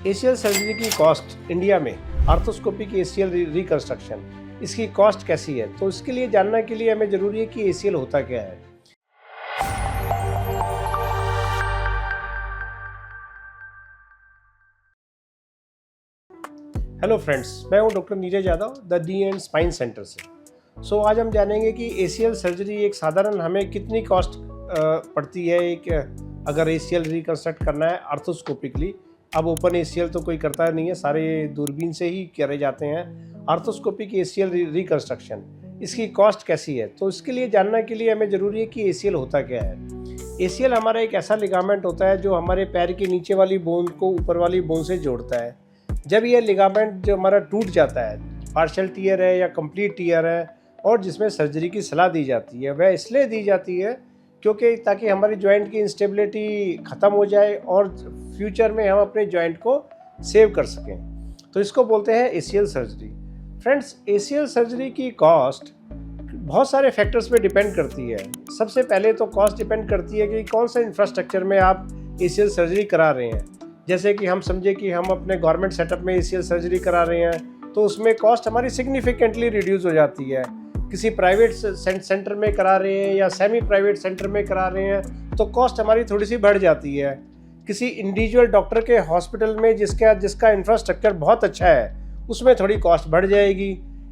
ACL surgery की cost India में arthroscopy की एसीएल रिकंस्ट्रक्शन इसकी कॉस्ट कैसी है, तो इसके लिए जानने के लिए हमें ज़रूरी है कि एसीएल होता क्या है। हेलो फ्रेंड्स, मैं हूं doctor Neeraj Yadav the D and spine centre से। आज हम जानेंगे कि एसीएल सर्जरी एक साधारण हमें कितनी कॉस्ट पड़ती है। अगर एसीएल रिकंस्ट्रक्ट करना है आर्थोस्कोपिकली, अब ओपन एसीएल तो कोई करता नहीं है, सारे दूरबीन से ही करे जाते हैं। आर्थोस्कोपिक एसीएल रिकंस्ट्रक्शन इसकी कॉस्ट कैसी है, तो इसके लिए जानने के लिए हमें ज़रूरी है कि एसीएल होता क्या है। एसीएल हमारा एक ऐसा लिगामेंट होता है जो हमारे पैर के नीचे वाली बोन को ऊपर वाली बोन से जोड़ता है। जब ये लिगामेंट जो हमारा टूट जाता है, पार्शियल टीयर है या कंप्लीट टीयर है, और जिसमें सर्जरी की सलाह दी जाती है, वह इसलिए दी जाती है क्योंकि ताकि हमारी जॉइंट की इंस्टेबिलिटी ख़त्म हो जाए और फ्यूचर में हम अपने जॉइंट को सेव कर सकें। तो इसको बोलते हैं ACL surgery. Friends, ACL surgery की कॉस्ट बहुत सारे फैक्टर्स पे डिपेंड करती है। सबसे पहले तो कॉस्ट डिपेंड करती है कि कौन सा इंफ्रास्ट्रक्चर में आप एसीएल सर्जरी करा रहे हैं। जैसे कि हम समझे कि हम अपने गवर्नमेंट सेटअप में एसीएल सर्जरी करा रहे हैं, तो उसमें कॉस्ट हमारी सिग्निफिकेंटली रिड्यूस हो जाती है। किसी प्राइवेट सेंटर में करा रहे हैं या सेमी प्राइवेट सेंटर में करा रहे हैं तो कॉस्ट हमारी थोड़ी सी बढ़ जाती है। किसी इंडिविजुअल डॉक्टर के हॉस्पिटल में जिसका इंफ्रास्ट्रक्चर बहुत अच्छा है, उसमें थोड़ी कॉस्ट बढ़ जाएगी।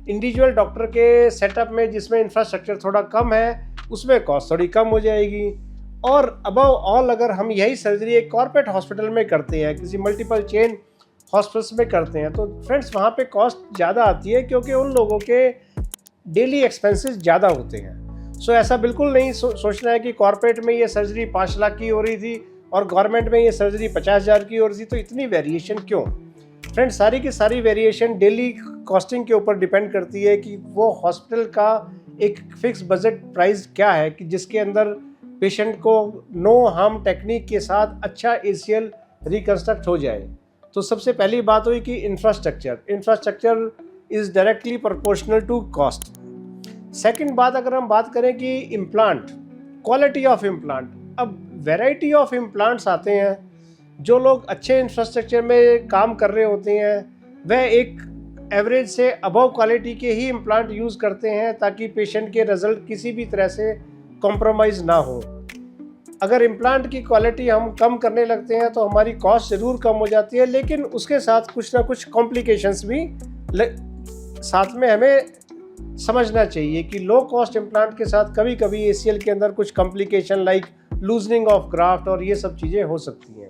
इंडिविजुअल डॉक्टर के सेटअप में जिसमें इंफ्रास्ट्रक्चर थोड़ा कम है, उसमें कॉस्ट थोड़ी कम हो जाएगी। और अबव ऑल अगर हम यही सर्जरी एक कॉर्पोरेट हॉस्पिटल में करते हैं, किसी मल्टीपल चेन हॉस्पिटल्स में करते हैं, तो फ्रेंड्स वहाँ पे कॉस्ट ज़्यादा आती है क्योंकि उन लोगों के डेली एक्सपेंसेस ज़्यादा होते हैं। ऐसा बिल्कुल नहीं सोचना है कि कॉर्पोरेट में ये सर्जरी 5 लाख की हो रही थी और गवर्नमेंट में ये सर्जरी 50,000 की हो रही थी, तो इतनी वेरिएशन क्यों। फ्रेंड्स, सारी की सारी वेरिएशन डेली कॉस्टिंग के ऊपर डिपेंड करती है कि वो हॉस्पिटल का एक फिक्स बजट प्राइस क्या है कि जिसके अंदर पेशेंट को नो हार्म टेक्निक के साथ अच्छा एसीएल रिकंस्ट्रक्ट हो जाए। तो सबसे पहली बात हुई कि infrastructure is directly proportional to cost. Second बात, अगर हम बात करें कि इम्प्लांट, क्वालिटी ऑफ इम्प्लांट, अब वैरायटी ऑफ इम्प्लांट्स आते हैं। जो लोग अच्छे इंफ्रास्ट्रक्चर में काम कर रहे होते हैं वह एक एवरेज से अबव क्वालिटी के ही इम्प्लांट यूज़ करते हैं ताकि पेशेंट के रिजल्ट किसी भी तरह से कॉम्प्रोमाइज़ ना हो। अगर इम्प्लांट की क्वालिटी हम कम करने लगते हैं तो हमारी कॉस्ट ज़रूर कम हो जाती है, लेकिन उसके साथ कुछ ना कुछ कॉम्प्लिकेशंस भी साथ में हमें समझना चाहिए कि लो कॉस्ट इम्प्लांट के साथ कभी कभी एसीएल के अंदर कुछ complication like loosening of graft और ये सब चीज़ें हो सकती हैं।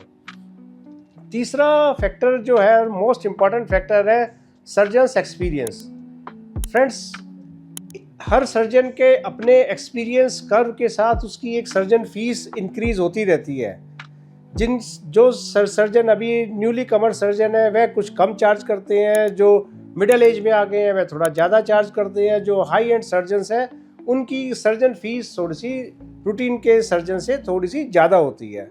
तीसरा फैक्टर जो है, मोस्ट इम्पॉर्टेंट फैक्टर है सर्जन्स एक्सपीरियंस। फ्रेंड्स, हर सर्जन के अपने एक्सपीरियंस कर्व के साथ उसकी एक सर्जन फीस इंक्रीज होती रहती है। जो सर्जन अभी न्यूली कमर सर्जन है वह कुछ कम चार्ज करते हैं, जो मिडिल एज में आ गए हैं वह थोड़ा ज़्यादा चार्ज करते हैं, जो हाई एंड सर्जन्स हैं उनकी सर्जन फीस थोड़ी सी रूटीन के सर्जन से थोड़ी सी ज़्यादा होती है।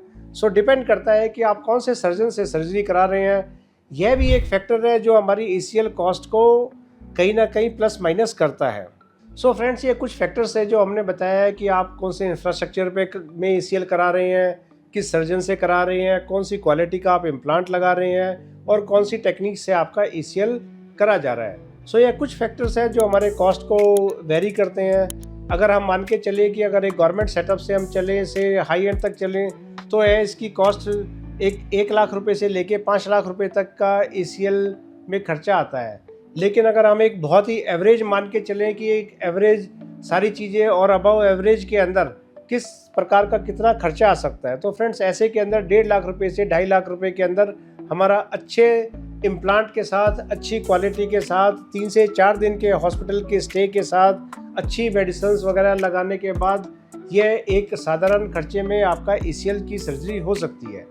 डिपेंड करता है कि आप कौन से सर्जन से सर्जरी करा रहे हैं। यह भी एक फैक्टर है जो हमारी एसीएल कॉस्ट को कहीं ना कहीं प्लस माइनस करता है। फ्रेंड्स, ये कुछ फैक्टर्स है जो हमने बताया है कि आप कौन से इंफ्रास्ट्रक्चर में एसीएल करा रहे हैं, किस सर्जन से करा रहे हैं, कौन सी क्वालिटी का आप इम्प्लांट लगा रहे हैं और कौन सी टेक्निक से आपका एसीएल करा जा रहा है। यह कुछ फैक्टर्स हैं जो हमारे कॉस्ट को वेरी करते हैं। अगर हम मान के चले कि अगर एक गवर्नमेंट सेटअप से हम चलें से हाई एंड तक चलें तो इसकी कॉस्ट 1 लाख रुपए से लेके 5 लाख रुपए तक का एसीएल में खर्चा आता है। लेकिन अगर हम एक बहुत ही एवरेज मान के चलें कि एक एवरेज सारी चीज़ें और अबव एवरेज के अंदर किस प्रकार का कितना खर्चा आ सकता है, तो फ्रेंड्स ऐसे के अंदर 1.5 लाख रुपए से 2.5 लाख रुपए के अंदर हमारा अच्छे इम्प्लांट के साथ, अच्छी क्वालिटी के साथ, 3 से 4 दिन के हॉस्पिटल के स्टे के साथ, अच्छी मेडिसिन वगैरह लगाने के बाद यह एक साधारण खर्चे में आपका एसीएल की सर्जरी हो सकती है।